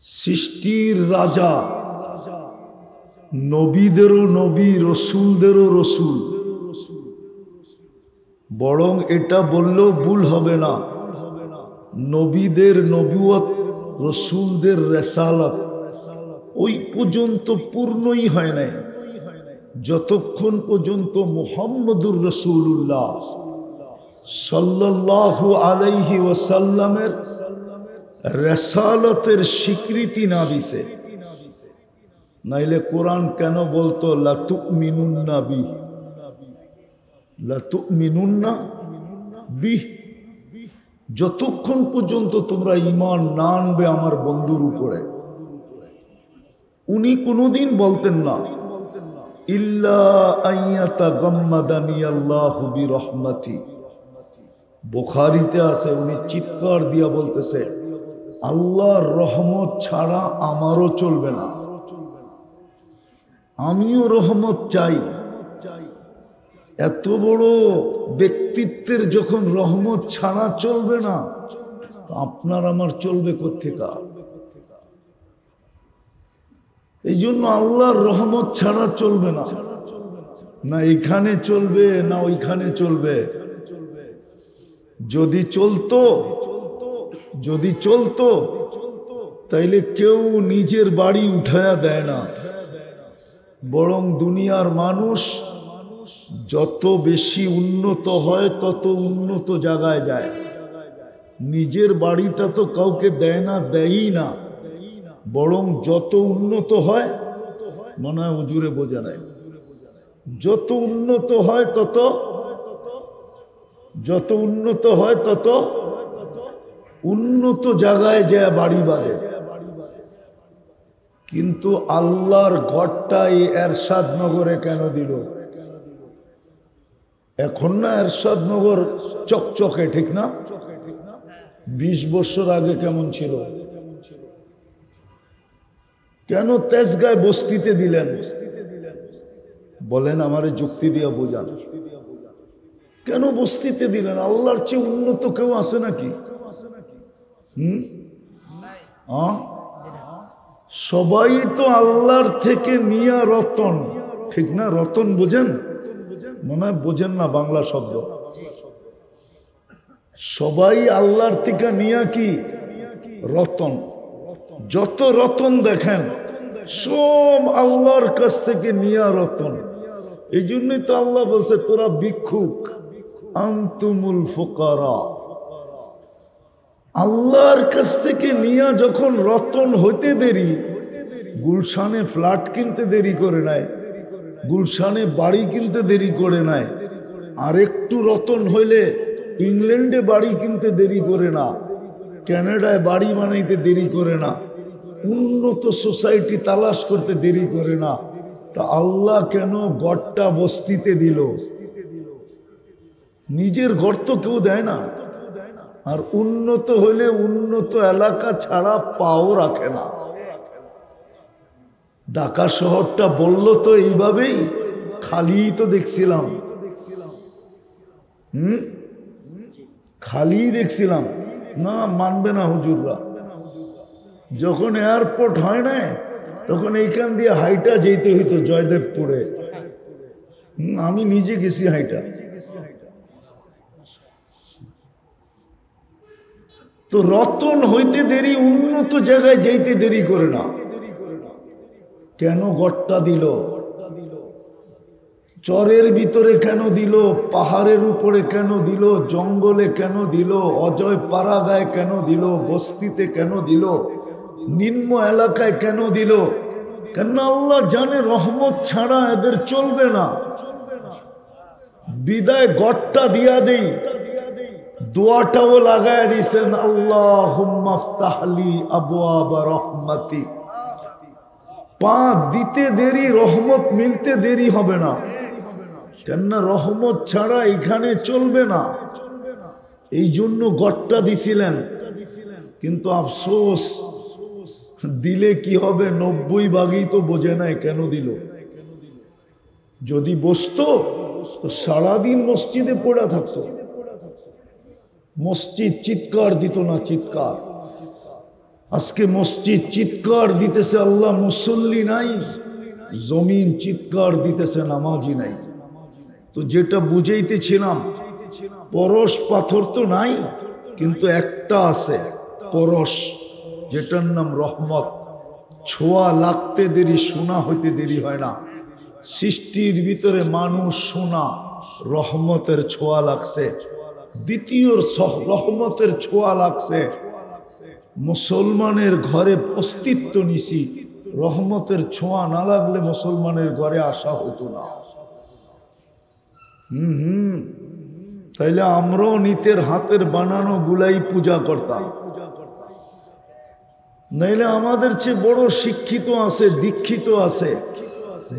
সৃষ্টির রাজা, নবীদেরও নবী, রসুলদেরও রসুল। বরং এটা বললেও ভুল হবে না, নবীদের নবুয়ত, রসুলদের রেসালত ওই পর্যন্ত পূর্ণই হয় নাই যতক্ষণ পর্যন্ত মুহাম্মদুর রাসূলুল্লাহ সাল্লাল্লাহু আলাইহি ওয়াসাল্লামের রেসালতের স্বীকৃতি না দিছে। নাইলে কোরআন কেন বলতো লা তুমিনুন্না বিহি, লা তুমিনুন্না বিহি, যতক্ষণ পর্যন্ত তোমরা ঈমান না আনবে আমার বন্ধুর উপরে। উনি কোনোদিন বলতেন না ইল্লা আইয়াতাগাম্মাদানি আল্লাহু বিরহমাতি। বুখারীতে আছে, উনি চিৎকার দিয়া বলতেছে আল্লাহর রহমত ছাড়া আমারও চলবে না, আমিও রহমত চাই। এত বড় ব্যক্তিত্বের যখন রহমত ছাড়া চলবে না, আপনার আমার চলবে কোত্থেকা? এই জন্য আল্লাহর রহমত ছাড়া চলবে না, না এখানে চলবে না ওইখানে চলবে। যদি চলতো তাইলে কেউ নিজের বাড়ি উঠায়া দেয় না, বরং দুনিয়ার মানুষ যত বেশি উন্নত হয় তত উন্নত জায়গায় যায়। নিজের বাড়িটা তো কাউকে দেয় না, দেয়ই না, বরং যত উন্নত হয়, মনে হয় হুজুরে বোঝা নাই, যত উন্নত হয় তত উন্নত জায়গায় যায় বাড়ি বাঁধে। কিন্তু আল্লাহর ঘরটা এই এরশাদ নগরে কেন দিল? এখন না এরশাদ নগর চকচকে, ঠিক না? 20 বছর আগে কেমন ছিল? কেন তেজগাঁয় বস্তিতে দিলেন? বলেন, আমারে যুক্তি দিয়া বোঝান, কেন বস্তিতে দিলেন? আল্লাহর চেয়ে উন্নত কেউ আছে নাকি? সবাই তো আল্লাহর থেকে নিয়া রতন, ঠিক না? রতন বোঝেন? মনে হয় বোঝেন না বাংলা শব্দ। সবাই আল্লাহর থেকে নিয়া কি রতন। যত রতন দেখেন সব আল্লাহর কাছ থেকে নিয়া রতন। এই জন্যই তো আল্লাহ বলছে তোরা ভিক্ষুক, আনতুমুল ফুকারা। আল্লাহর কাছ থেকে নিয়া যখন রতন হইতে দেরি, গুলশানে ফ্ল্যাট কিনতে দেরি করে নাই, গুলশানে বাড়ি কিনতে দেরি করে নাই, আর একটু রতন হইলে ইংল্যান্ডে বাড়ি কিনতে দেরি করে না, কানাডায় বাড়ি বানাইতে দেরি করে না, উন্নত সোসাইটি তালাশ করতে দেরি করে না। তা আল্লাহ কেন গড়টা বস্তিতে দিল? নিজের ঘর তো কেউ দেয় না। আর উন্নত হইলে উন্নত এলাকা ছাড়া পাও রাখে না। ঢাকা শহরটা বলল তো এইভাবেই, খালি তো দেখছিলাম, খালি দেখছিলাম। না মানবে না হুজুররা, যখন এয়ারপোর্ট হয় না তখন এইখান দিয়ে হাইটা যেতে হইতো জয়দেবপুরে। আমি নিজে গেছি হাইটা। তো রতন হইতে দেরি, উন্নত জায়গায় যাইতে দেরি করে না। কেন গড়টা দিল? চরের ভিতরে কেন দিল? পাহাড়ের উপরে কেন দিল? জঙ্গলে কেন দিল? অজয় পাড়াগায় কেন দিল? বস্তিতে কেন দিল? নিম্ন এলাকায় কেন দিল? কেন আল্লাহ জানে রহমত ছাড়া এদের চলবে না। বিদায় গড়টা দিয়া দেই, দোয়াটাও লাগায় দিয়েছেন আল্লাহুম্মা ফতাহলি আবওয়াবা রহমাতি। পা দিতে দেরি, রহমত মিলতে দেরি হবে না। কেননা রহমত ছাড়া এখানে চলবে না, এই জন্য গড়টা দিছিলেন। কিন্তু আফসোস, দিলে কি হবে? 90 ভাগই তো বোঝে নাই কেন দিল। যদি বসতো তো সারাদিন মসজিদে পড়া থাকতো, মসজিদ চিৎকার দিত না চিৎকার। আজকে মসজিদ চিৎকার দিতেছে আল্লাহ মুসল্লি নাই, জমিন চিৎকার দিতেছে নামাজি নাই। তো যেটা বুঝাইতেছিলাম, পরশ পাথর তো নাই, কিন্তু একটা আছে পরশ, যেটার নাম রহমত। ছোঁয়া লাগতে দেরি, শোনা হইতে দেরি হয় না। সৃষ্টির ভিতরে মানুষ শোনা, রহমতের ছোঁয়া লাগছে। দ্বিতীয় রহমতের ছোঁয়া লাগছে, মুসলমানের ঘরে অস্তিত্ব নিছি। রহমতের ছোঁয়া না লাগলে মুসলমানের ঘরে আসা হতো না। তাইলে আমরাও নিতের হাতের বানানো গুলাই পূজা করতাম। নাইলে আমাদের চেয়ে বড় শিক্ষিত আছে, দীক্ষিত আছে,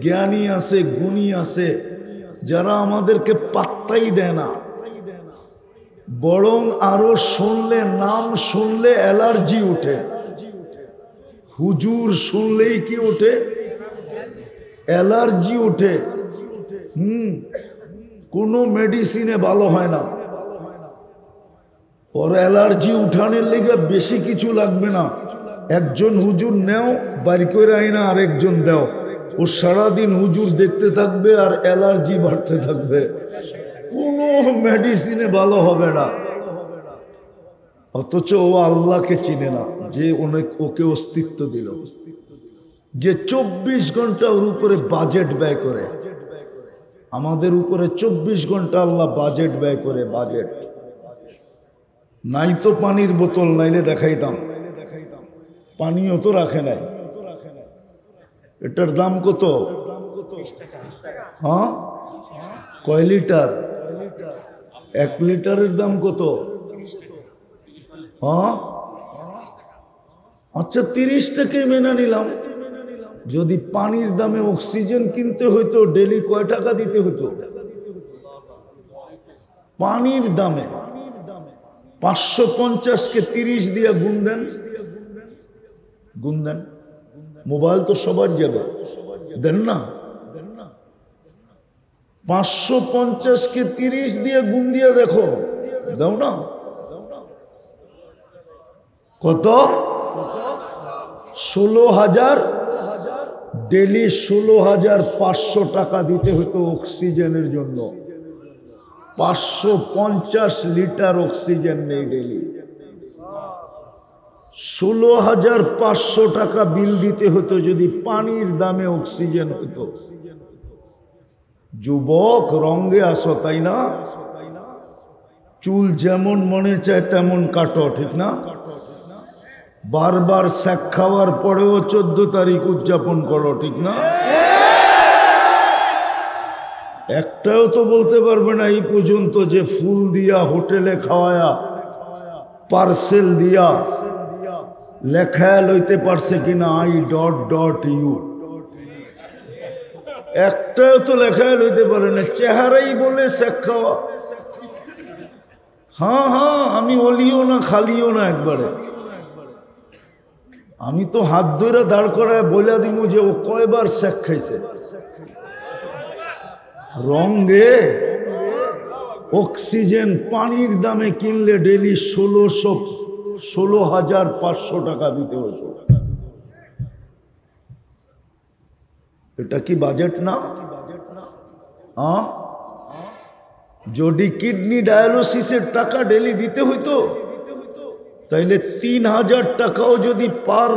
জ্ঞানী আছে, গুণী আছে, যারা আমাদেরকে পাত্তাই দেয় না। বরং আরো শুনলে, নাম শুনলে অ্যালার্জি উঠে। হুজুর শুনলেই কি ওঠে? অ্যালার্জি ওঠে। কোনো মেডিসিনে ভালো হয় না। ওর অ্যালার্জি উঠানোর লেগে বেশি কিছু লাগবে না। একজন হুজুর নেও, বাড়ি করে আইনা আরেকজন দেও, ও সারাদিন হুজুর দেখতে থাকবে আর অ্যালার্জি বাড়তে থাকবে। কোনো মেডিসিনে ভালো হবে না। অথচ ও আল্লাহকে চিনে না, যে ওকে অস্তিত্ব দিল, যে 24 ঘন্টা ওর উপরে বাজেট ব্যয় করে। আমাদের উপরে 24 ঘন্টা আল্লাহ বাজেট ব্যয় করে। বাজেট নাই তো পানির বোতল, নাইলে দেখাইতাম। পানিও তো রাখে নাই। এটার দাম কত? হ্যাঁ, কয় লিটার? 1 লিটারের দাম কত? হ্যাঁ, আচ্ছা 30 টাকায় মেনে নিলাম। যদি পানির দামে অক্সিজেন কিনতে হইতো, ডেলি কয় টাকা দিতে হতো? পানির দামে 550-কে 30 দিয়ে গুণ দেন, গুণ দেন। মোবাইল তো সবার যাবে, দেন না? 550-কে 30 দিয়ে গুণ দিয়ে দেখো, দাও না? কত? 16,000। ডেলি 16,500 টাকা দিতে হতো অক্সিজেনের জন্য। 550 লিটার অক্সিজেন নেই ডেলি। 16,500 টাকা বিল দিতে হতো যদি পানির দামে অক্সিজেন হতো। যুবক, রঙে আসো, তাই না? চুল যেমন মনে চায় তেমন কাটো, ঠিক না? বারবার শেক খাওয়ার পরেও 14 তারিখ উদযাপন করো, ঠিক না? একটাও তো বলতে পারবে না এই পর্যন্ত যে ফুল দিয়া, হোটেলে খাওয়ায়া, পার্সেল দিয়া লেখা লইতে পারছে কিনা I.U। একটাও তো লেখা লইতে পারে না, চেহারাই বলে শেখ খাওয়া। হ্যাঁ হ্যাঁ, আমি অলিও না খালিও না একবারে। আমি তো হাত ধরে দাঁড় করায় বইলা দিব যে ও কয়বার শেখ খাইছে। রঙে অক্সিজেন পানির দামে কিনলে ডেলি 16,500 টাকা দিতে হতো। এটা কি বাজেট না? যদি কিডনি ডায়ালিসিসের টাকা ডেলি দিতে হইতো, তাইলে 3,000 টাকাও যদি পার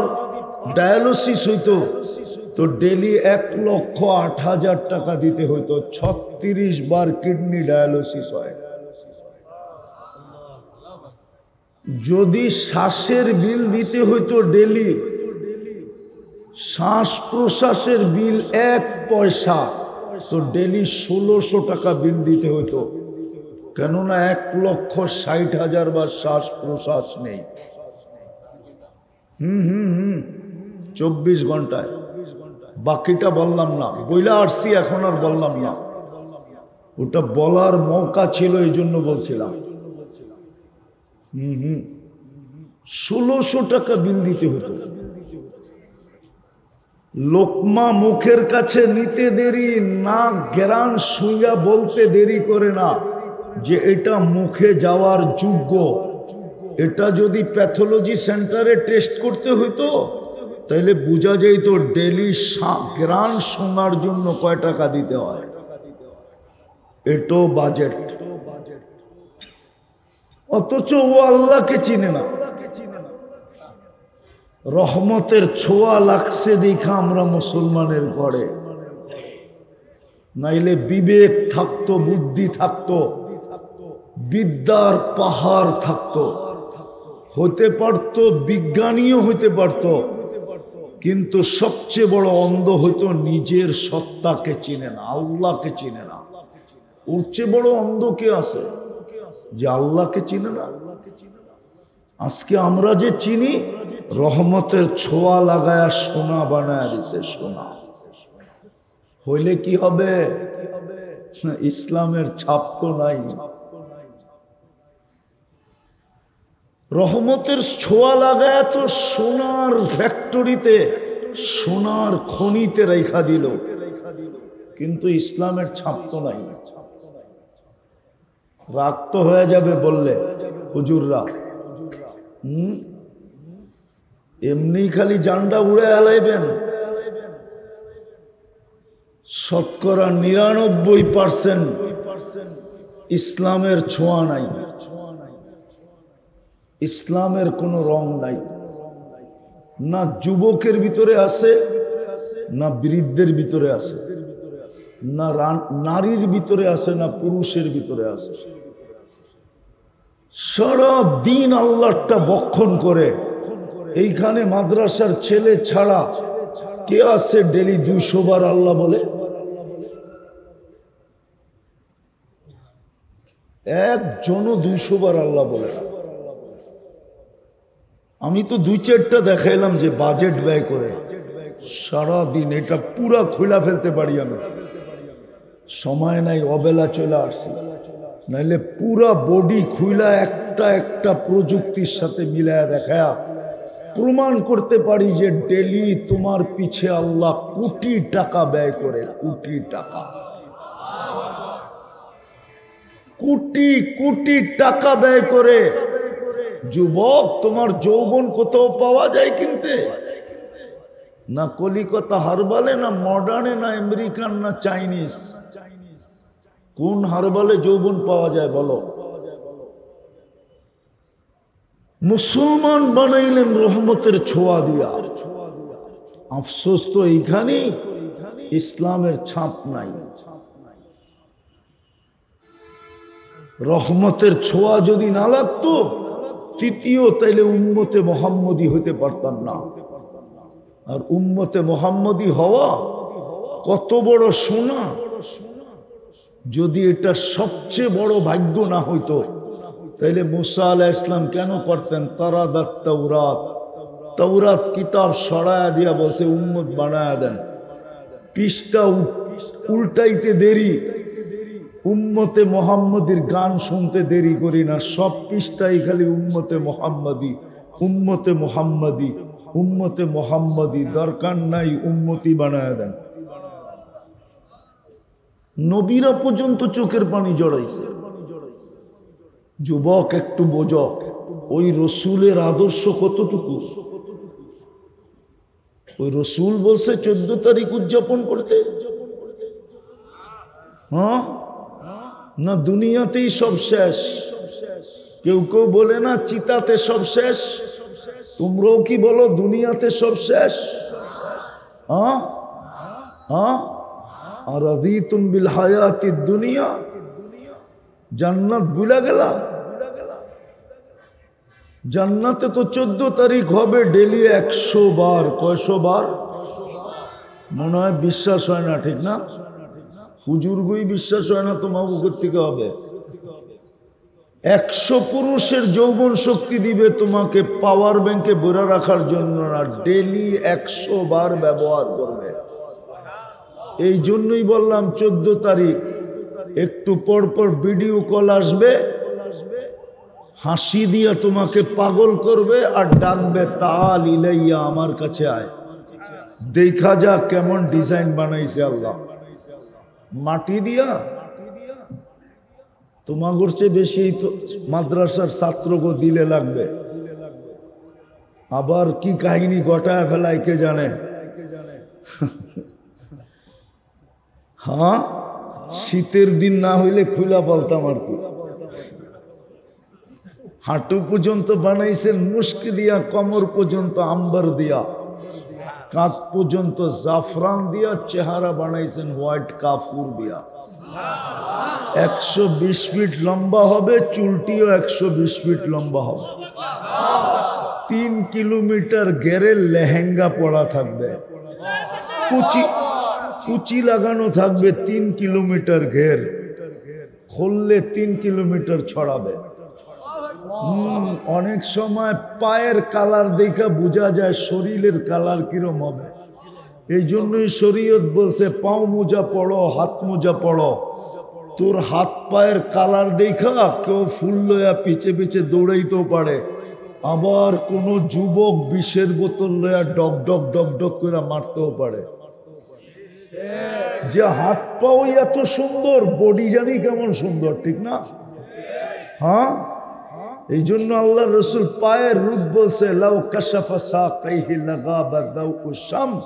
ডায়ালিসিস হইতো, তো ডেলি 1,08,000 টাকা দিতে হইতো। 36 বার কিডনি ডায়ালিসিস হয়। যদি শ্বাসের বিল দিতে হইতো ডেলি, শ্বাস প্রশ্বাসের বিল 1 পয়সা, তো ডেলি 1600 টাকা বিল দিতে হইতো। কেননা 1,60,000 বার শ্বাস প্রশ্বাস নেই। 24 ঘন্টায়। বাকিটা বললাম না, বইলা আসছি, এখন আর বললাম না। ওটা বলার মৌকা ছিল, এই জন্য বলছিলাম। 1600 টাকা বিল দিতে হতো। লোকমা মুখের কাছে নিতে দেরি না, গ্রান শুইয়া বলতে দেরি করে না যে এটা মুখে যাওয়ার যোগ্য। এটা যদি প্যাথোলজি সেন্টারে টেস্ট করতে হইতো তাহলে বোঝা যেত ডেলি গ্রান শোনার জন্য কয় টাকা দিতে হয়। এটাও বাজেট, অথচ ও আল্লাহকে চিনে না। রহমতের ছোঁয়া লাগছে দেখা আমরা মুসলমানের ঘরে, নাইলে বিবেক থাকতো, বুদ্ধি থাকতো, বিদ্যার পাহাড় থাকতো, হতে পারতো, বিজ্ঞানীও হইতে পারতো, কিন্তু সবচেয়ে বড় অন্ধ হইতো নিজের সত্তাকে চিনে না, আল্লাহকে চিনে না। ওর চেয়ে বড় অন্ধ কে আছে যে আল্লাহকে চিনে না? আজকে আমরা যে চিনি, রহমতের ছোঁয়া লাগায়া সোনা বানায় দিছে। সোনা হইলে কি হবে? ইসলামের ছাপ তো নাই। রহমতের ছোঁয়া লাগায় তো সোনার ফ্যাক্টরিতে, সোনার খনিতে রেখা দিল, কিন্তু ইসলামের ছাপ তো নাই। রাগ তো হয়ে যাবে বললে হুজুররা, এমনি খালি জান্ডা উড়ে আলাইবেন। শতকরা ৯৯% ইসলামের ছোঁয়া নাই, ইসলামের কোনো রং নাই। না যুবকের ভিতরে আছে, না বৃদ্ধের ভিতরে আছে, না নারীর ভিতরে আছে, না পুরুষের ভিতরে আছে। সারা দিন আল্লাহটা বক্ষণ করে। এইখানে মাদ্রাসার ছেলে ছাড়া কে আছে ডেলি ২০০ বার আল্লাহ বলে? একজনও ২০০ বার আল্লাহ বলে না। আমি তো ২-৪টা দেখাইলাম যে বাজেট ব্যয় করে সারা দিন, এটা পুরা খোলা ফেলতে পারি আমি, সময় নাই, অবেলা চলে আসছি। নাইলে পুরা বডি খুইলা একটা একটা প্রযুক্তির সাথে মিলায়া দেখায়া প্রমাণ করতে পারি যে ডেলি তোমার পিছে আল্লাহ কোটি টাকা ব্যয় করে। কোটি টাকা, কোটি কোটি টাকা ব্যয় করে। যুবক, তোমার যৌবন কোথাও পাওয়া যায় কিনতে? না কলিকাতা হারবালে, না মডার্নে, না আমেরিকান, না চাইনিজ। কোন হারবালে যৌবন পাওয়া যায় বলো? মুসলমান বানাইলেন রহমতের ছোঁয়া দিয়া। আফসোস তো এইখানে ইসলামের ছাপ নাই। রহমতের ছোঁয়া যদি না লাগতো, তৃতীয় তাইলে উম্মতে মোহাম্মদী হইতে পারতাম না। আর উম্মতে মোহাম্মদী হওয়া কত বড় সোনা! যদি এটা সবচেয়ে বড় ভাগ্য না হইতো, তাইলে মুসা আলাইহিস সালাম কেন করতেন তারাদাত তাওরাত? তাওরাত কিতাব সরায়া দিয়া বসে উম্মত বানায়া দেন। পৃষ্ঠা উল্টাইতে দেরি, উম্মতে মোহাম্মদীর গান শুনতে দেরি করি না। সব পৃষ্ঠাই খালি উম্মতে মোহাম্মদী, উম্মতে মোহাম্মদী, উম্মতে মোহাম্মদী। দরকার নাই উম্মতি বানায়া দেন। নবীরা পর্যন্ত চোখের পানি জড়াইছে। যুবক একটু বোঝক, ওই রসুলের আদর্শ কতটুকু। ওই রসুল বলছে 14 তারিখ উদযাপন করতে, হ্যাঁ না দুনিয়াতেই সব শেষ। কেউ কেউ বলে না চিতাতে সব শেষ, তোমরাও কি বলো দুনিয়াতে সব শেষ? হ্যাঁ হ্যাঁ। আর রাযীতুম বিল হায়াতিদ দুনিয়া, জান্নাত ভুলে গেলা? জান্নাতে তো 14 তারিখ হবে ডেলি 100 বার। কয়শো বার? মনে হয় বিশ্বাস হয় না, ঠিক না? হুজুরগুই বিশ্বাস হয় না, তোমাকে থেকে হবে। 100 পুরুষের যৌবন শক্তি দিবে তোমাকে পাওয়ার ব্যাংকে ভরে রাখার জন্য না, ডেলি 100 বার ব্যবহার করবে। এই জন্যই বললাম 14 তারিখ একটু পর পর ভিডিও কল আসবে, হাসি দিয়া তোমাকে পাগল করবে আর ডাকবে তাল ইলাইয়া, আমার কাছে আয়, দেখা যা কেমন ডিজাইন বানাইছে আল্লাহ। মাটি দিয়া তোমাগর চেয়ে বেশি তো মাদ্রাসার ছাত্রকে দিলে লাগবে। আবার কি কাহিনী ঘটায় ফেলায় কে জানে। হ্যাঁ, শীতের দিন না হইলে খুলা বলতাম আর কি। হাঁটু পর্যন্ত বানাইছেন মুস্ক দিয়া, কমর পর্যন্ত আম্বার দিয়া, কাঁধ পর্যন্ত জাফরান দিয়া, চেহারা বানাইছেন হোয়াইট কাফুর দিয়া। 120 ফিট লম্বা হবে, চুলটিও 120 ফিট লম্বা হবে। 3 কিলোমিটার ঘেরে লেহেঙ্গা পরা থাকবে, কুচি লাগানো থাকবে 3 কিলোমিটার ঘের, খুললে 3 কিলোমিটার ছড়াবে। অনেক সময় পায়ের কালার দেখা বোঝা যায় শরীরের কালার কিরম হবে। এই জন্যই শরীয়ত বলছে পাও মোজা পড়ো, হাত মোজা পড়ো। তোর হাত পায়ের কালার দেখা কেউ ফুল লয়া পিছে পিছে দৌড়াইতেও পারে, আবার কোনো যুবক বিষের বোতল লয়া ডক ডক ডক ডক করে মারতেও পারে। যে হাত পাও এত সুন্দর, বডি জানি কেমন সুন্দর, ঠিক না? হ্যাঁ, এই জন্য আল্লাহ রসুল পায়ের রূপ বলছে লাউ কাশাফা সাকাইহি লাগাবা দাউকু শামস,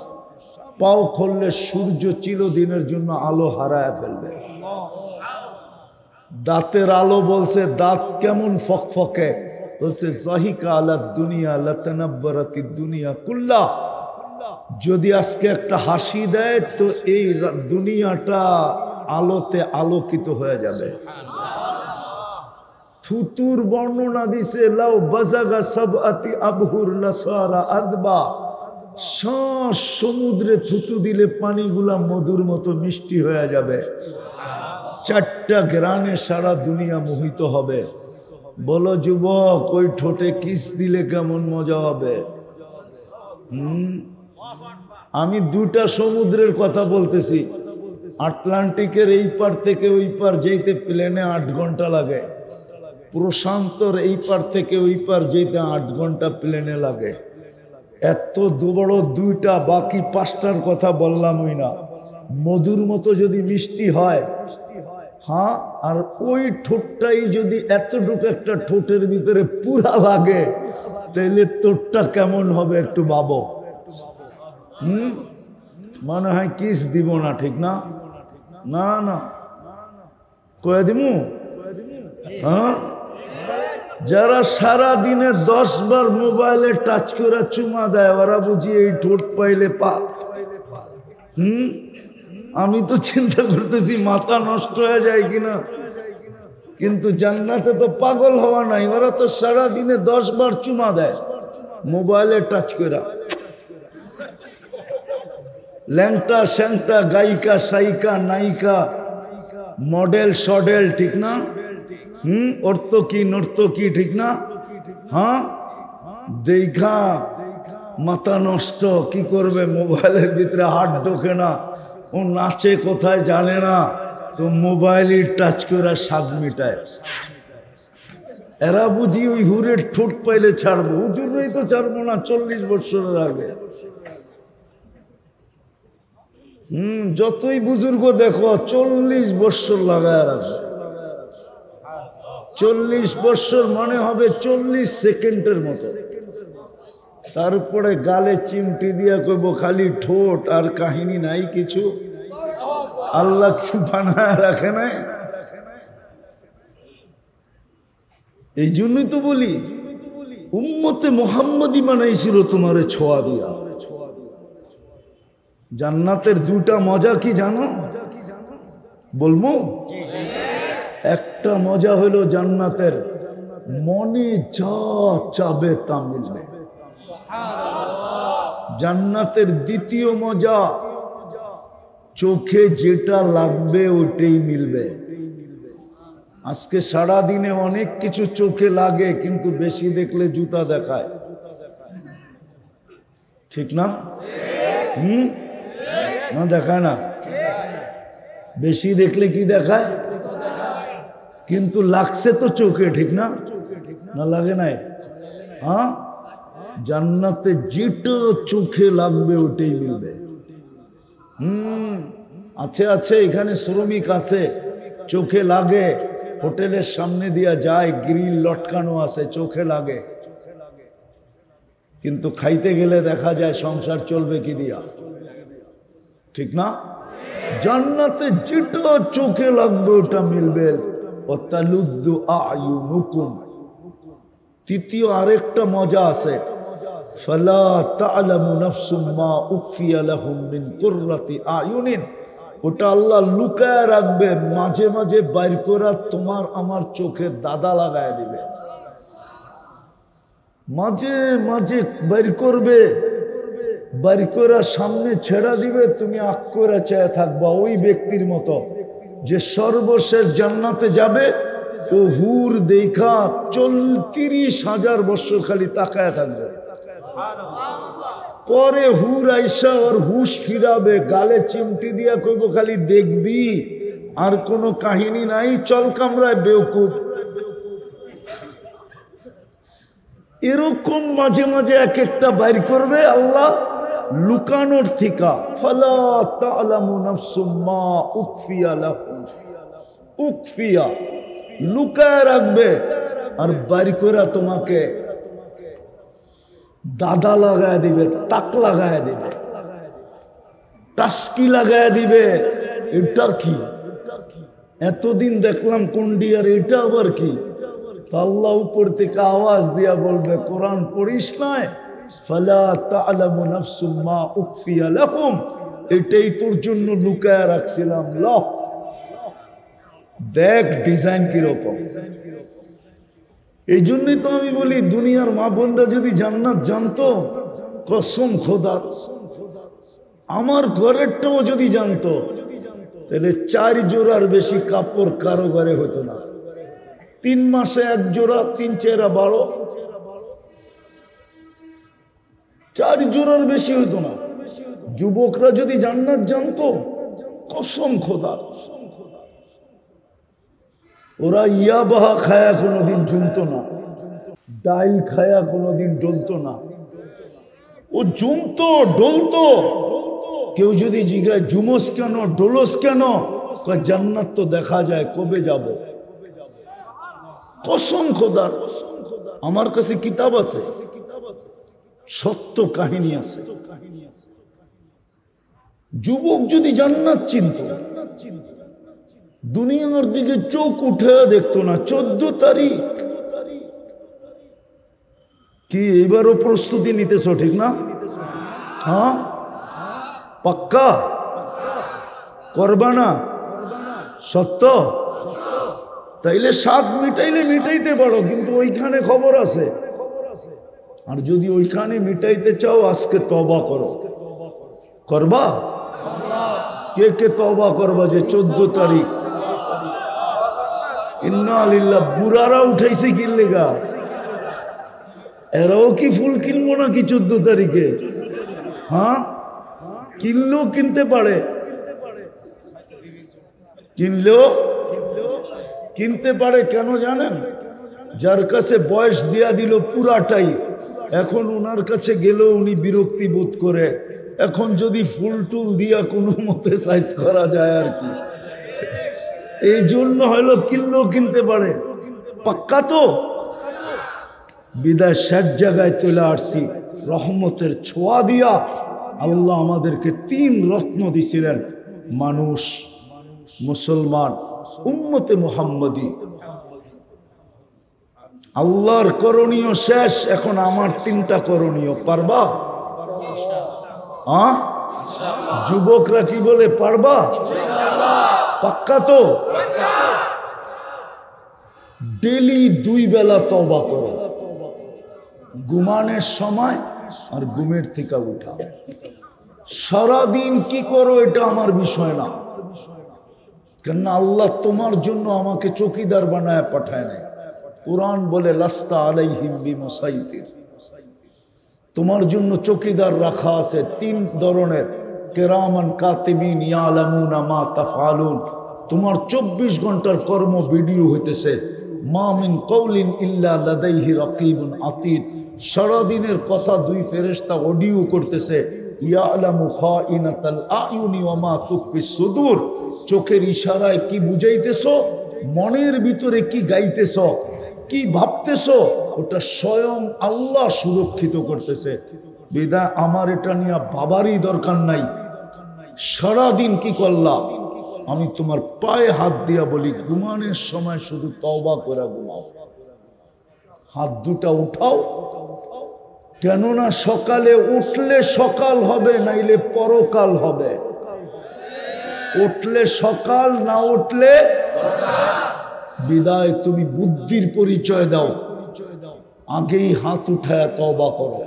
পাও খুললে সূর্য চিরদিনের জন্য আলো হারায় ফেলবে। দাঁতের আলো বলছে দাঁত কেমন ফকফকে, বলছে জাহিকা আলা দুনিয়া লাতানাব্বারাতিদ দুনিয়া কুল্লা, যদি আজকে একটা হাসি দেয় তো এই দুনিয়াটা আলোতে আলোকিত হয়ে যাবে। থুতুর বর্ণনা দিছে লাউ বাজাগা সাবআতি আবহুর লাসারা আদবা, সমুদ্রে থুতু দিলে পানিগুলা মধুর মতো মিষ্টি হয়ে যাবে। 4টা গ্রানে সারা দুনিয়া মোহিত হবে। বলো যুবক, ওই ঠোঁটে কিস দিলে কেমন মজা হবে? আমি 2টা সমুদ্রের কথা বলতেছি। আটলান্টিকের এই পার থেকে ওই পার যেতে প্লেনে 8 ঘন্টা লাগে, প্রশান্তর এই পার থেকে ওই পার যেতে 8 ঘন্টা প্লেনে লাগে। এত বড় 2টা, বাকি 5টার কথা বললামই না। মধুর মতো যদি মিষ্টি হয়, হ্যাঁ, আর ওই ঠোঁটটাই যদি এতটুকু একটা ঠোঁটের ভিতরে পুরা লাগে, তাহলে তোরটা কেমন হবে একটু ভাবো। মনে হয় কিস দিব না, ঠিক না? না না, কয়ে দিমু। হ্যাঁ, যারা সারা দিনে 10 বার মোবাইলে টাচ করে চুমা দেয়, ওরা বুঝি এই ঠোঁট পাইলে পা। আমি তো চিন্তা করতেছি মাথা নষ্ট হয়ে যায় কিনা, কিন্তু জান্নাতে তো পাগল হওয়া নাই। ওরা তো সারা দিনে 10 বার চুমা দেয় মোবাইলে টাচ করে। ল্যাংটা স্যাংটা, গায়িকা সাইকা নায়িকা, মডেল সডেল, ঠিক না? অর্থকি নর্তকি, ঠিক না? হ্যাঁ, দেখা মাথা নষ্ট। কি করবে? মোবাইলের ভিতরে হাত ঢোকে না, ও নাচে কোথায় জানে না, তো মোবাইলই টাচ করে স্বাদ মিটায়। এরা বুঝি ওই হুরের ঠোঁট পাইলে ছাড়বো। ওই জন্যই তো ছাড়বো না 40 বছরের আগে। যতই বুজুর্গ দেখো 40 বছর লাগায় রাখবে। 40 বছর মনে হবে 40 সেকেন্ডের মতো। তারপরে গালে চিমটি দিয়া কইব খালি ঠোঁট, আর কাহিনী নাই কিছু। আল্লাহ কি বানায় রাখে নাই? এই জন্যই তো বলি উম্মতে মুহাম্মদী বানাইছিল তোমারে ছোঁয়া দিয়া। জান্নাতের 2টা মজা কি জানো? বলবো? একটা মজা হলো জান্নাতের মনে যা চাবে তা মিলবে। জান্নাতের দ্বিতীয় মজা, চোখে যেটা লাগবে ওইটাই মিলবে। আজকে সারা দিনে অনেক কিছু চোখে লাগে, কিন্তু বেশি দেখলে জুতা দেখায়, ঠিক না? না দেখায় না? বেশি দেখলে কি দেখায়? কিন্তু লাগছে তো চোখে, ঠিক না? না লাগে নাই? হ্যাঁ, জান্নাতে যেটা চোখে লাগবে ওটাই মিলবে। আছে আছে, এখানে শ্রমিক আছে, চোখে লাগে, হোটেলের সামনে দিয়া যায়, গ্রিল লটকানো আছে, চোখে লাগে, কিন্তু খাইতে গেলে দেখা যায় সংসার চলবে কি দিয়া? ঠিক না? জান্নাতে যেটা চোখে লাগবে ওটা মিলবে। ওয়াতালুদ্দু আয়ুনুকুম। তৃতীয় আরেকটা মজা আছে, ফালা তা'লামু নাফসুম মা উখফিয়া লাহুম মিন কুররাতি আয়ুনিন। ওটা আল্লাহ লুকায় রাখবে, মাঝে মাঝে বাইর করে তোমার আমার চোখে দাদা লাগায় দিবে, মাঝে মাঝে বাইর করবে, বাইর করে সামনে ছেড়া দিবে, তুমি আক করে চেয়ে থাকবা ওই ব্যক্তির মতো যে সর্বশেষ জান্নাতে যাবে। ও হুর দেখা 30,000 বছর খালি তাকায় থাকবে, পরে হুর আইসা ওর হুশ ফিরাবে, গালে চিমটি দিয়া কইব খালি দেখবি, আর কোনো কাহিনী নাই, চল কামরায় বেওকুফ। এরকম মাঝে মাঝে এক একটা বাইর করবে আল্লাহ লুকানোর থিকা। ফালা তা'লামু নাফসুম মা উখফিয়া লাহুম। উখফিয়া লুকায় রাখবে, আর বাইর করে তোমাকে দাদা লাগায় দিবে, টাক লাগায় দিবে, টাস্কি লাগায় দিবে। এটা কি? এতদিন দেখলাম কুন্ডিয়ার, এটা আবার কি? আল্লাহ উপর থেকে আওয়াজ দিয়া বলবে, কোরআন পড়িস নাই? ফালা তা'লামু নাফসুম মা উখফিয়া লাহুম, এটাই তোর জন্য লুকায় রাখছিলাম, ল দেখ ডিজাইন কিরকম। এই জন্যই তো আমি বলি, দুনিয়ার মা বোনরা যদি জান্নাত জানতো, কসম খোদার, আমার ঘরেরটাও যদি জানতো, তাহলে 4 জোড়ার বেশি কাপড় কারো ঘরে হতো না। 3 মাসে 1 জোড়া, 3 চেরা 12, 4 জোড়ার বেশি হতো না। যুবকরা যদি জান্নাত জানতো, কসম খোদার, ওরা ইয়াবাহা খায়া কোনোদিন জমতো না, ডাইল খায়া কোনোদিন ডলতো না। ও জমতো, ডলতো। কেউ যদি জিজ্ঞাসা জুমস কেন, ডোলস কেন, জান্নাত তো দেখা যায়, কবে যাব? কসম খোদার, আমার কাছে কিতাব আছে, সত্য কাহিনী আছে। যুবক যদি জান্নাত চিনত, দুনিয়ার দিকে চোখ উঠে দেখতো না। 14 তারিখ কি এবারও প্রস্তুতি নিতেছ, ঠিক না? হ্যাঁ, পাক্কা করবা না? সত্য? তাইলে স্বাদ মিটাইলে মিটাইতে পারো, কিন্তু ওইখানে খবর আছে। আর যদি ওইখানে মিটাইতে চাও, আজকে তওবা করো। করবা? কে কে তওবা করবা যে 14 তারিখ? ইন্না লিল্লাহ। বুড়ারা উঠাইছে কি লেগা? এরাও কি ফুল কিনবো নাকি 14 তারিখে? হ্যাঁ, কিনলেও কিনতে পারে, কিনলেও কিনতে পারে। কেন জানেন? যার কাছে বয়স দিয়া দিল পুরাটাই, এখন ওনার কাছে গেলেও উনি বিরক্তি বোধ করে। এখন যদি ফুল টুল দিয়া কোনো মতে সাইজ করা যায় আর কি, এই জন্য হলো কিনলেও কিনতে পারে। পাক্কা তো? বিদায় শেষ জায়গায় চলে আসছি রহমতের ছোঁয়া দিয়া। আল্লাহ আমাদেরকে 3 রত্ন দিছিলেন, মানুষ, মুসলমান, উম্মতে মুহাম্মদী। আল্লাহর করণীয় শেষ, এখন আমার 3টা করণীয়। পারবা? যুবকরা কি বলে, পারবা? পাক্কা তো? ডেলি 2 বেলা তওবা করো, ঘুমানোর সময় আর ঘুমের থেকে উঠা। সারাদিন কি করো এটা আমার বিষয় না, কেননা আল্লাহ তোমার জন্য আমাকে চৌকিদার বানায় পাঠায় নাই। কুরআন বলে লাস্তা আলাইহিম বিমুসাইতির, তোমার জন্য চৌকিদার রাখা আছে 3 ধরনের, কিরামান কাতিবিন ইয়ালামুনা মা তাফআলুন। তোমার 24 ঘন্টার কর্ম ভিডিও হইতেছে। মা মিন কওলিন ইল্লা লাদাইহি রাকিবুন আতীদ, সারাদিনের কথা 2 ফেরেশতা অডিও করতেছে। ইয়ালামু খাইনাতাল আয়ুনি ওয়া মা তুখফিস সুদূর, চোখের ইশারায় কি বুঝাইতেছো মনের ভিতরে কি গাইতেছ, কি ভাবতেছ, ওটা স্বয়ং আল্লাহ সুরক্ষিত করতেছে। বিদায় আমার এটা নিয়ে বাবারই দরকার নাই। সারাদিন কি করলা, আমি তোমার পায়ে হাত দিয়া বলি, ঘুমানোর সময় শুধু তওবা করে ঘুমাও। হাত দুটা উঠাও, কেননা সকালে উঠলে সকাল হবে, নাইলে পরকাল হবে। উঠলে সকাল, না উঠলে বিদায়। তুমি বুদ্ধির পরিচয় দাও, আগেই হাত উঠায় তওবা করো।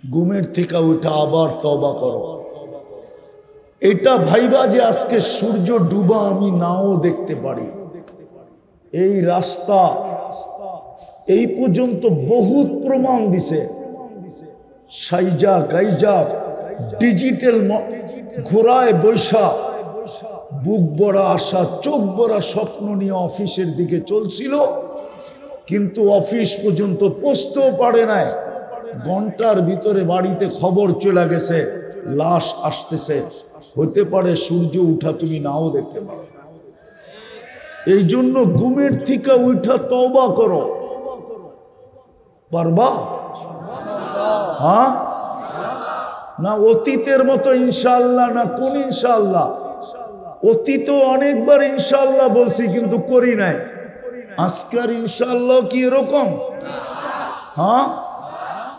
ঘুমের থেকে উঠা আবার তওবা করো। এটা ভাইবা যে আজকে সূর্য ডুবা আমি নাও দেখতে পারি। এই রাস্তা এই পর্যন্ত বহুত প্রমাণ দিছে। সাইজা গাইজা ডিজিটাল ঘোড়ায় বৈশা বুক বড়া আশা, চোখ বড়া স্বপ্ন নিয়ে অফিসের দিকে চলছিল, কিন্তু অফিস পর্যন্ত পৌঁছতেও পারে নাই। ঘন্টার ভিতরে বাড়িতে খবর চলে গেছে, লাশ আসতেছে। হতে পারে সূর্য উঠা তুমি নাও দেখতে পারো। এই জন্য ঘুমের থেকে উঠা তওবা করো। পারবা? হ্যাঁ না অতীতের মতো ইনশাআল্লাহ, না কোন ইনশাআল্লাহ? অতীত অনেকবার ইনশাআল্লাহ বলছি কিন্তু করি নাই। আজকের ইনশাআল্লাহ কি এরকম? হ্যাঁ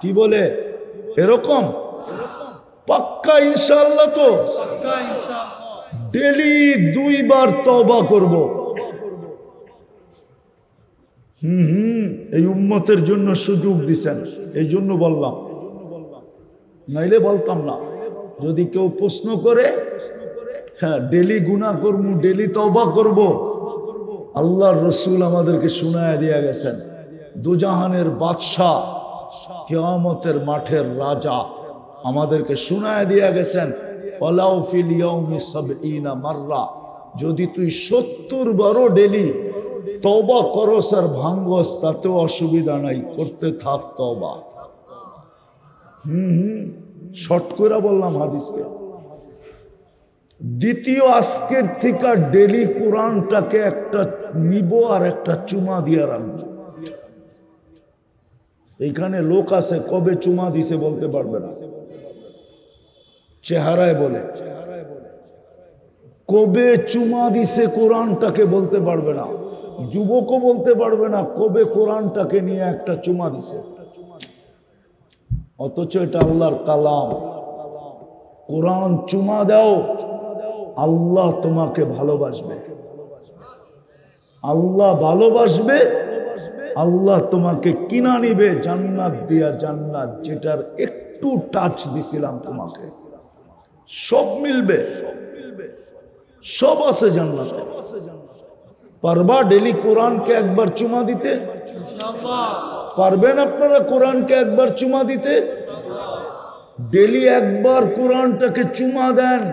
কি বলে এরকম? পাক্কা ইনশাআল্লাহ। তো ডেলি 2 বার তওবা করব। এই উম্মতের জন্য সুযোগ দিছেন, এই জন্য বললাম, নাইলে বলতাম না। যদি কেউ প্রশ্ন করে, হ্যাঁ ডেলি গুনাহ করব, ডেলি তওবা করব, আল্লাহর রাসূল আমাদেরকে শুনায়া দিয়া গেছেন, দুজাহানের বাদশা, কিয়ামতের মাঠের রাজা আমাদেরকে শুনায়া দিয়া গেছেন, ওয়ালাউ ফিল ইয়াউমি ৭০ মাররা, যদি তুই ৭০ বারও ডেলি তওবা করস আর ভাঙ্গস তাতেও অসুবিধা নাই, করতে থাক তওবা। শর্ট করে বললাম হাদিসকে। দ্বিতীয়, আজকের থেকে ডেলি কোরআনটাকে একটা নিব আর একটা চুমা দিয়া রাখবো। এইখানে লোক আছে কবে চুমা দিছে বলতে পারবে না, চেহারায় বলে। কবে চুমা দিছে কোরআনটাকে বলতে পারবে না, যুবকও বলতে পারবে না কবে কোরআনটাকে নিয়ে একটা চুমা দিছে। অথচ এটা আল্লাহর কালাম। কোরআন চুমা দাও, আল্লাহ তোমাকে ভালোবাসবে। আল্লাহ ভালোবাসবে, আল্লাহ তোমাকে কিনা নিবে জান্নাত দিয়া। জান্নাত যেটার একটু টাচ দিছিলাম তোমাকে, সব মিলবে, সব আছে জান্নাতে। পারবা ডেলি কোরআনকে একবার চুমা দিতে? পারবেন আপনারা কোরআনকে একবার চুমা দিতে? ডেলি একবার কোরআনটাকে চুমা দেন,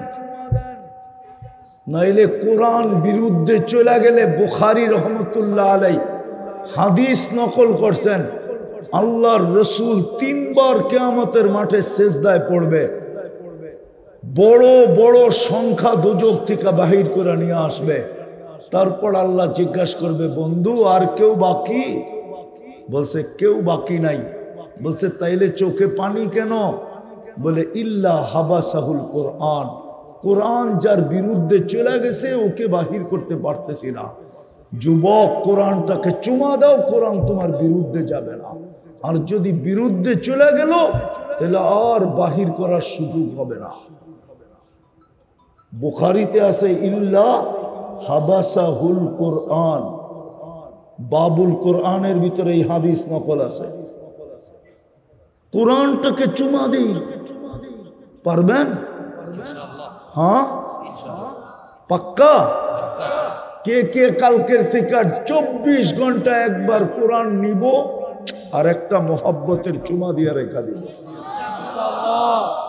নাইলে কোরআন বিরুদ্ধে চলে গেলে। বুখারী রহমতুল্লাহ আলাই হাদিস নকল করছেন, আল্লাহর রসুল 3 বার কিয়ামতের মাঠে সিজদায় পড়বে। বড় বড় সংখ্যা দোজখ থেকে বাহির করে নিয়ে আসবে। তারপর আল্লাহ জিজ্ঞাসা করবে, বন্ধু আর কেউ বাকি? বলছে কেউ বাকি নাই। বলছে তাইলে চোখে পানি কেন? বলে ইল্লা হাবাসাহুল কোরআন, কোরআন যার বিরুদ্ধে চলে গেছে ওকে বাহির করতে পারতেছি না। যুবক, কোরআনটাকে চুমা দাও, কোরআন তোমার বিরুদ্ধে যাবে না। আর যদি বিরুদ্ধে চলে গেল তাহলে আর বাহির করার সুযোগ হবে না। বুখারীতে আছে ইল্লা হাবাসাহুল কোরআন, বাবুল কোরআনের ভিতরে এই হাদিস নকল আছে। কোরআনটাকে চুমা দিই, পারবেন? হ্যাঁ পাক্কা? কে কে কালকের থেকে 24 ঘন্টা একবার কোরআন নিব আর একটা মোহাব্বতের চুমা দিয়ে রেখা দিব?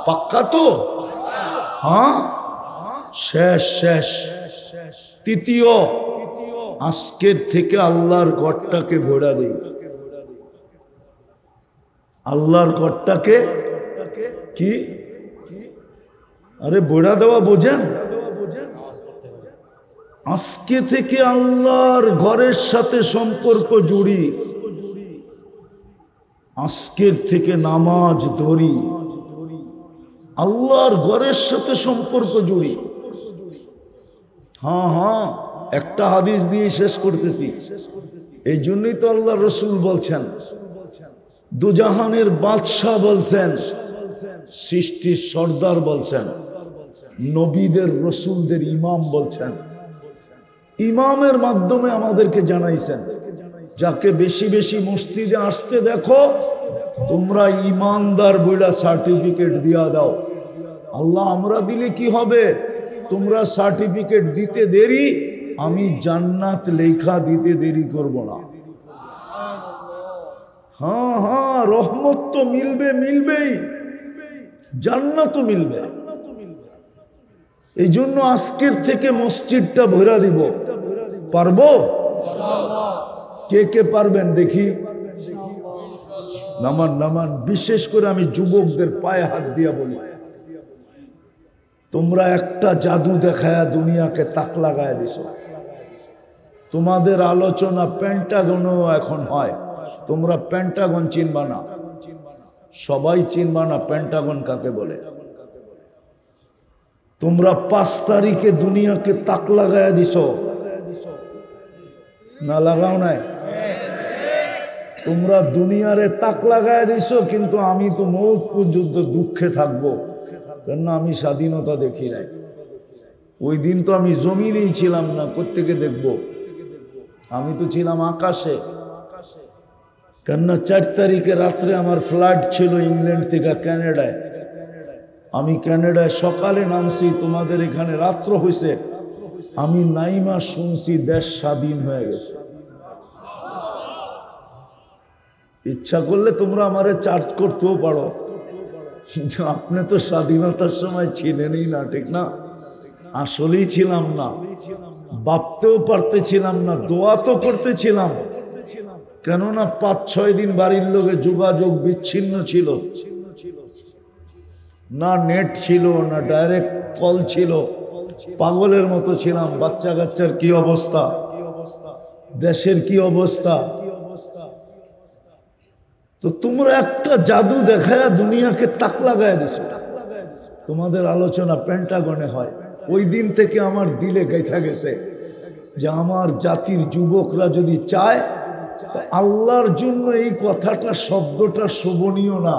পাক্কা তো? হ্যাঁ শেষ শেষ। তৃতীয়, আজকের থেকে আল্লাহর ঘরটাকে ভরা দেই। আল্লাহর ঘরটাকে কি আরে ভরা দেওয়া বোঝেন? আজকে থেকে আল্লাহর ঘরের সাথে সম্পর্ক জুড়ি, আজকের থেকে নামাজ ধরি, আল্লাহর ঘরের সাথে সম্পর্ক জুড়ি। হ্যাঁ, একটা হাদিস দিয়ে শেষ করতেছি। এই জন্যই তো আল্লাহ রসুল বলছেন, দুজাহানের বাদশাহ বলছেন, সৃষ্টির সর্দার বলছেন, নবীদের রসুলদের ইমাম বলছেন। ইমামের মাধ্যমে আমাদেরকে জানাইছেন, যাকে বেশি বেশি মসজিদে আসতে দেখো তোমরা ইমানদার বইলা সার্টিফিকেট দিয়া দাও। আল্লাহ আমরা দিলে কি হবে? তোমরা সার্টিফিকেট দিতে দেরি, আমি জান্নাত লেখা দিতে দেরি করব না। হ্যাঁ, রহমত তো মিলবেই, জান্নাতও মিলবে। এই জন্য আজকের থেকে মসজিদটা ভরা দিব। পারবো? কে কে পারবেন দেখি? নামান। বিশেষ করে আমি যুবকদের পায়ে হাত দিয়া বলি, তোমরা একটা জাদু দেখায়া দুনিয়াকে তাক লাগায় দিছো। তোমাদের আলোচনা পেন্টাগনও এখন হয়, তোমরা পেন্টাগন চিনবা না, সবাই চিনবা না পেন্টাগন কাকে বলে। তোমরা 5 তারিখে দুনিয়াকে তাক লাগায় দিছো না? লাগাও নাই? তোমরা দুনিয়ারে তাক লাগায় দিছো, কিন্তু আমি তো মৌত পর্যন্ত দুঃখে থাকবো, কেননা আমি স্বাধীনতা দেখি নাই। ওই দিন তো আমি জমিনেই ছিলাম না, কোত্থেকে দেখবো? আমি তো ছিলাম আকাশে। কেননা 4 তারিখে রাত্রে আমার ফ্লাইট ছিল ইংল্যান্ড থেকে ক্যানাডায়। আমি ক্যানাডায় সকালে নামছি, তোমাদের এখানে রাত্র হয়েছে। আমি নাইমা শুনছি দেশ স্বাধীন হয়ে গেছে। ইচ্ছা করলে তোমরা আমারে চার্জ করতেও পারো, আপনি তো স্বাধীনতার সময় ছিলেনই না, ঠিক না? আসলেই ছিলাম না, ভাবতেও পারতেছিলাম না, দোয়া তো করতেছিলাম। কেননা 5-6 দিন বাড়ির লোকে যোগাযোগ বিচ্ছিন্ন ছিল, না নেট ছিল, না ডাইরেক্ট কল ছিল। পাগলের মতো ছিলাম। বাচ্চা কাচ্চার কি অবস্থা, দেশের কি অবস্থা। তো তোমরা একটা জাদু দেখায় দুনিয়াকে তাক লাগায় দিছো। তোমাদের আলোচনা পেন্টাগনে হয়। ওই দিন থেকে আমার দিলে গাইথা গেছে যে আমার জাতির যুবকরা যদি চায়, আল্লাহর জন্য এই কথাটা, শব্দটা শোভনীয় না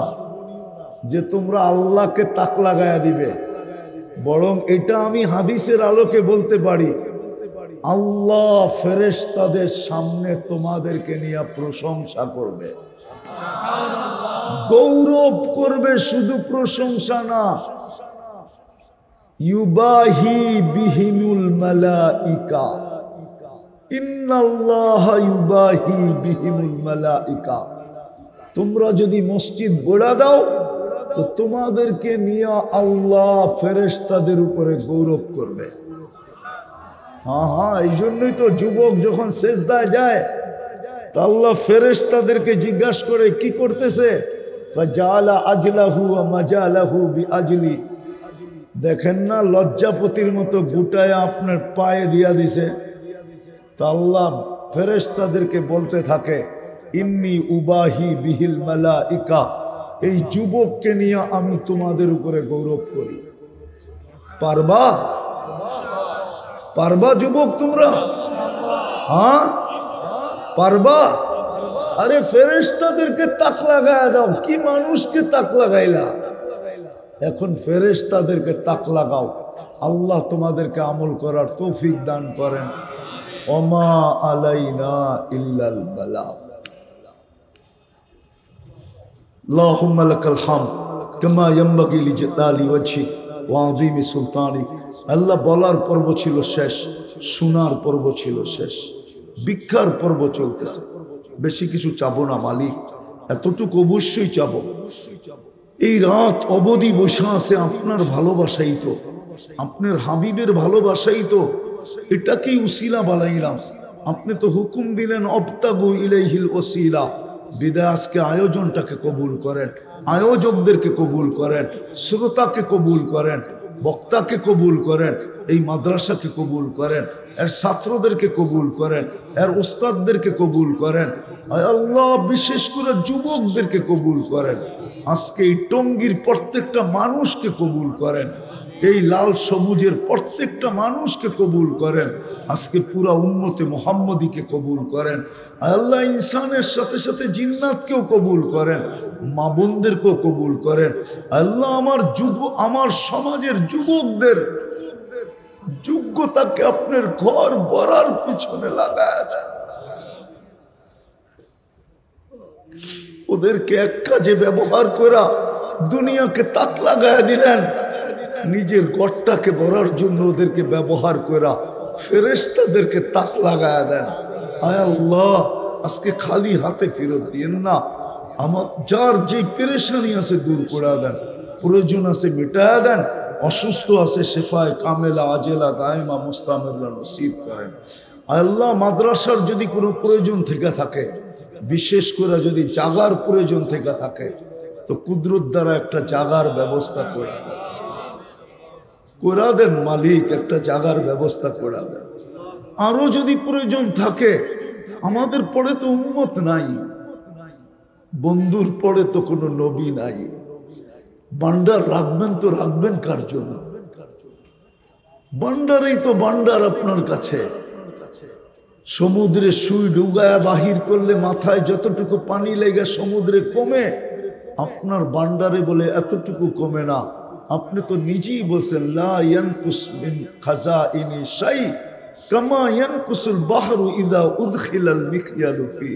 যে তোমরা আল্লাহকে তাক লাগায়া দিবে, বরং এটা আমি হাদিসের আলোকে বলতে পারি, আল্লাহ ফেরেশতাদের সামনে তোমাদেরকে নিয়ে প্রশংসা করবে, গৌরব করবে, শুধু প্রশংসা না। ইউবাহি বিহিমুল মালাইকা, ইন্নাল্লাহা ইউবাহি বিহিমুল মালাইকা। তোমরা যদি মসজিদ গড়া দাও তো তোমাদেরকে নিয়ে আল্লাহ ফেরেশতাদের উপরে গৌরব করবে। হ্যাঁ, এই জন্যই তো যুবক যখন সেজদায় যায় তা আল্লাহ ফেরেশতাদেরকে জিজ্ঞাসা করে কি করতেছে, জালা আজলাহু ওয়া মাজালাহু বিআজলি। দেখেন না, লজ্জাপতির মতো গুটায় আপনার পায়ে দিয়া দিছে। তা আল্লাহ ফেরেশতাদেরকে বলতে থাকে, ইন্নী উবাহি বিহিল মালাইকা, এই যুবককে নিয়ে আমি তোমাদের উপরে গৌরব করি। পারবা? পারবা যুবক তোমরা? হ্যাঁ পারবা? আরে ফেরেশতাদেরকে তাক লাগায় দাও, কি মানুষকে তাক লাগাইলা? এখন ফেরেশতাদেরকে তাক লাগাও। আল্লাহ তোমাদেরকে আমল করার তৌফিক দান করেন। ওমা আলাইনা ইল্লাল বালাগ। আল্লাহুম্মা লাকাল হামদ কামা ইয়ানবাগি লিজালালি ওয়াজহিক ওয়া আযীমি সুলতানিক। আল্লাহ বলার পর্ব ছিল শেষ, শোনার পর্ব ছিল শেষ, ভিক্ষার পর্ব চলতেছে। বেশি কিছু চাবো না মালিক, এতটুকু অবশ্যই চাবো। এই রাত অবধি বসে আছে আপনার ভালোবাসাই তো, আপনার হাবিবের ভালোবাসাই তো, এটাকেই উসিলা বানাইলাম। আপনি তো হুকুম দিলেন অবতাগু ইলাইহিল ওসিলা। বিদায় আজকে আয়োজনটাকে কবুল করেন, আয়োজকদেরকে কবুল করেন, শ্রোতাকে কবুল করেন, বক্তাকে কবুল করেন, এই মাদ্রাসাকে কবুল করেন। এর ছাত্রদেরকে কবুল করেন, এর ওস্তাদদেরকে কবুল করেন। আয় আল্লাহ, বিশেষ করে যুবকদেরকে কবুল করেন। আজকে এই টঙ্গীর প্রত্যেকটা মানুষকে কবুল করেন, এই লাল সবুজের প্রত্যেকটা মানুষকে কবুল করেন। আজকে পুরা উম্মতে মুহাম্মদীকে কবুল করেন। আল্লাহ, ইনসানের সাথে সাথে জিন্নাতকেও কবুল করেন, মা বোনদেরকেও কবুল করেন। আল্লাহ, আমার সমাজের যুবকদের যোগ্যতাকে আপনার ঘর বরার পিছনে লাগায় দেন। ওদেরকে এক কাজে ব্যবহার করা দুনিয়াকে তাক লাগায় দিলেন, নিজের ঘরটাকে ভরার জন্য ওদেরকে ব্যবহার করা ফেরেশতাদেরকে তাক লাগায় দেন। আয় আল্লাহ, আজকে খালি হাতে ফেরত দিয়েন না। আমার যার যে পেরেশানি আছে দূর করে দেন, প্রয়োজন আছে মিটায়া দেন, অসুস্থ আছে শেফায়ে কামেলা আজেলা দায়মা মুস্তামিররা নসিব করেন। আল্লাহ, মাদ্রাসার যদি কোনো প্রয়োজন থেকে থাকে, বিশেষ করে যদি জাগার প্রয়োজন থেকে থাকে, তো কুদরত দ্বারা একটা জাগার ব্যবস্থা করে দেন, করে দেন মালিক, একটা জাগার ব্যবস্থা করে দেন। আরো যদি প্রয়োজন থাকে, আমাদের পরে তো উম্মত নাই, বন্ধুর পরে তো কোনো নবী নাই, ভান্ডার রাখবেন তো রাখবেন কার জন্য? ভান্ডারই তো ভান্ডার আপনার কাছে। সমুদ্রে সুই ডুগায়া বাহির করলে মাথায় যতটুকু পানি লেগে সমুদ্রে কমে, আপনার ভান্ডারে বলে এতটুকু কমে না। আপনি তো নিজেই বলছেন, লা ইয়ানকুস মিন খাজাইনি শাই কামা ইয়ানকুসুল বাহরু ইযা উদখিলাল মিখয়ালু ফি।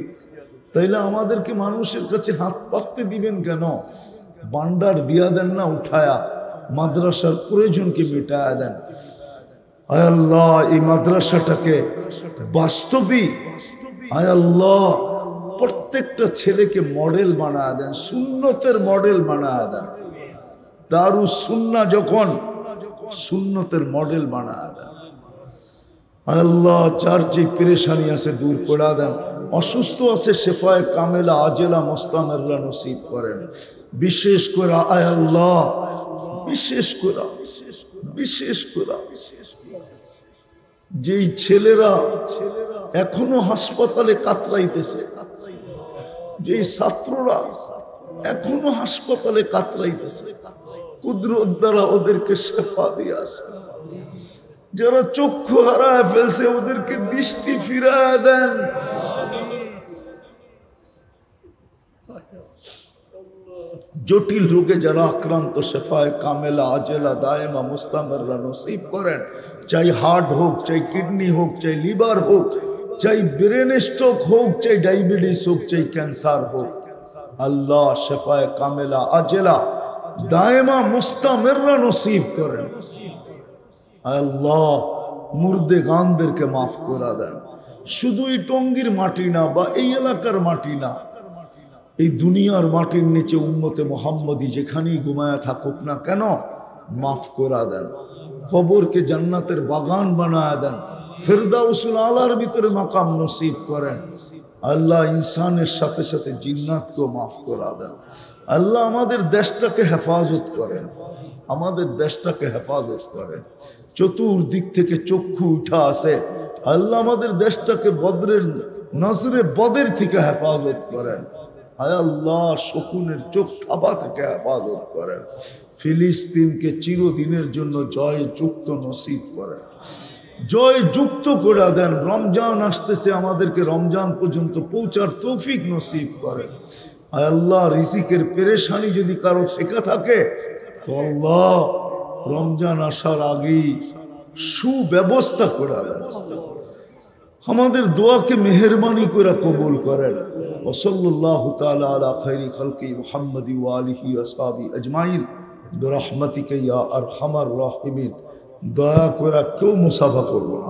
তাইলে আমাদেরকে মানুষের কাছে হাত পাততে দিবেন কেন? ভান্ডার দিয়া দেন না উঠায়া, মাদ্রাসার প্রয়োজনকে মিটায়া দেন। আয় আল্লাহ, এই মাদ্রাসাটাকে বাস্তবী আয় আল্লাহ প্রত্যেকটা ছেলেকে মডেল বানায় দেন, সুন্নতের মডেল বানায় দেন। দারুস সুন্নাহ যখন সুন্নতের মডেল বানায় দেন। আয় আল্লাহ, যার যে পেরেশানি আছে দূর করে দেন, অসুস্থ আছে শেফায়ে কামেলা আজেলা মুস্তামিররা নসিব করেন। বিশেষ করে আয় আল্লাহ, বিশেষ করে যেই ছেলেরা এখনো হাসপাতালে কাতরাইতেছে, যেই ছাত্ররা এখনো হাসপাতালে কাতরাইতেছে, কুদরত দ্বারা ওদেরকে শেফা দিয়ে আসে। যারা চক্ষু হারায় ফেলছে ওদেরকে দৃষ্টি ফিরায় দেন। জটিল রোগে যারা আক্রান্ত, শেফায়ে কামেলা আজেলা দায়মা মুস্তামিররা নসিব করেন। চাই হার্ট হোক, চাই কিডনি হোক, চাই লিভার হোক, চাই ব্রেন স্ট্রোক হোক, চাই ডায়াবেটিস হোক, চাই ক্যান্সার হোক, আল্লাহ শেফায়ে কামেলা আজেলা দায়মা মুস্তামিররা নসিব করেন। আল্লাহ, মুর্দে গানদেরকে মাফ করে দেন। শুধু এই টঙ্গীর মাটি না বা এই এলাকার মাটি না, এই দুনিয়ার মাটির নিচে উম্মতে মুহাম্মদী যেখানেই ঘুমায়া থাকুক না কেন, মাফ করে দেন। কবরকে জান্নাতের বাগান বানায় দেন, ফিরদাউসুল আলার ভিতরে মাকাম নসিব করেন। আল্লাহ, ইনসানের সাথে সাথে জিন্নাতকেও মাফ করে দেন। আল্লাহ, আমাদের দেশটাকে হেফাজত করেন, আমাদের দেশটাকে হেফাজত করেন। চতুর্দিক থেকে চক্ষু উঠা আছে, আল্লাহ আমাদের দেশটাকে বদরের নজরে বদের থেকে হেফাজত করেন। আয় আল্লাহ, শকুনের চোখ থাবা থেকে হেফাজত করেন। ফিলিস্তিনকে চিরদিনের জন্য জয় যুক্ত নসিব করেন, জয় যুক্ত করে দেন। রমজান আসতেছে, আমাদেরকে রমজান পর্যন্ত পৌঁছার তৌফিক নসিব করেন। আয় আল্লাহ, রিজিকের পেরেশানি যদি কারো শেখা থাকে তো আল্লাহ রমজান আসার আগেই সুব্যবস্থা করে দেন। আমাদের দোয়াকে মেহেরবানি করে কবুল করেন। ওয়াসাল্লাল্লাহু তাআলা আলা খায়রি খালকি মুহাম্মাদি ওয়া আলিহি ওয়া আসহাবি আজমাইন বিরহমাতিকা ইয়া আরহামার রাহিমিন। দয়া করে কেউ মুসাফা করবো না।